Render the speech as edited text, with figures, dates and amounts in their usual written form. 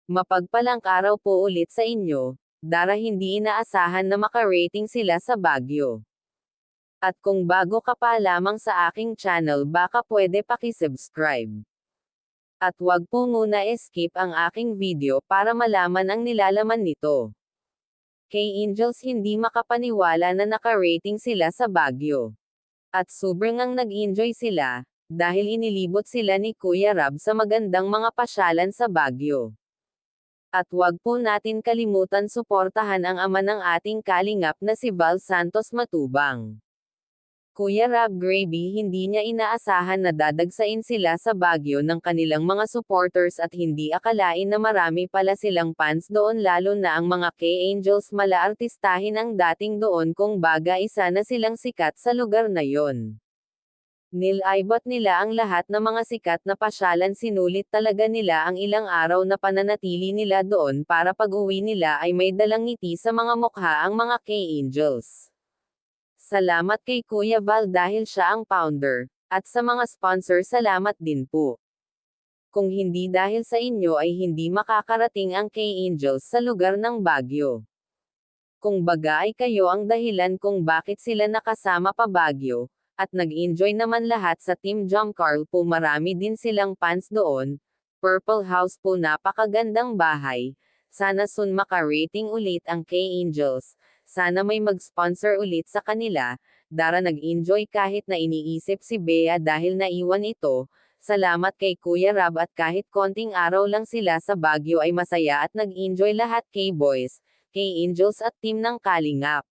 Mapagpalang araw po ulit sa inyo, dara hindi inaasahan na maka-rating sila sa Baguio. At kung bago ka pa lamang sa aking channel baka pwede paki-subscribe. At wag po muna skip ang aking video para malaman ang nilalaman nito. K-Angels hindi makapaniwala na naka-rating sila sa Baguio. At sobrang ang nag-enjoy sila, dahil inilibot sila ni Kuya Rab sa magandang mga pasyalan sa Baguio. At wag po natin kalimutan suportahan ang ama ng ating kalingap na si Val Santos Matubang. Kuya Rab Gravy hindi niya inaasahan na dadagsain sila sa Baguio ng kanilang mga supporters at hindi akalain na marami pala silang fans doon lalo na ang mga K-Angels mala-artistahin ang dating doon kung baga isa na silang sikat sa lugar na yon. Nilaibot nila ang lahat ng mga sikat na pasyalan sinulit talaga nila ang ilang araw na pananatili nila doon para pag-uwi nila ay may dalang ngiti sa mga mukha ang mga K-Angels. Salamat kay Kuya Val dahil siya ang founder, at sa mga sponsor salamat din po. Kung hindi dahil sa inyo ay hindi makakarating ang K-Angels sa lugar ng Baguio. Kung baga ay kayo ang dahilan kung bakit sila nakasama pa Baguio, at nag-enjoy naman lahat sa Team Jumcarl po marami din silang fans doon. Purple House po napakagandang bahay, sana soon maka-rating ulit ang K-Angels. Sana may mag-sponsor ulit sa kanila, dara nag-enjoy kahit na iniisip si Bea dahil naiwan ito, salamat kay Kuya Rab at kahit konting araw lang sila sa Baguio ay masaya at nag-enjoy lahat K-Boys, K-Angels at team ng Kalingap.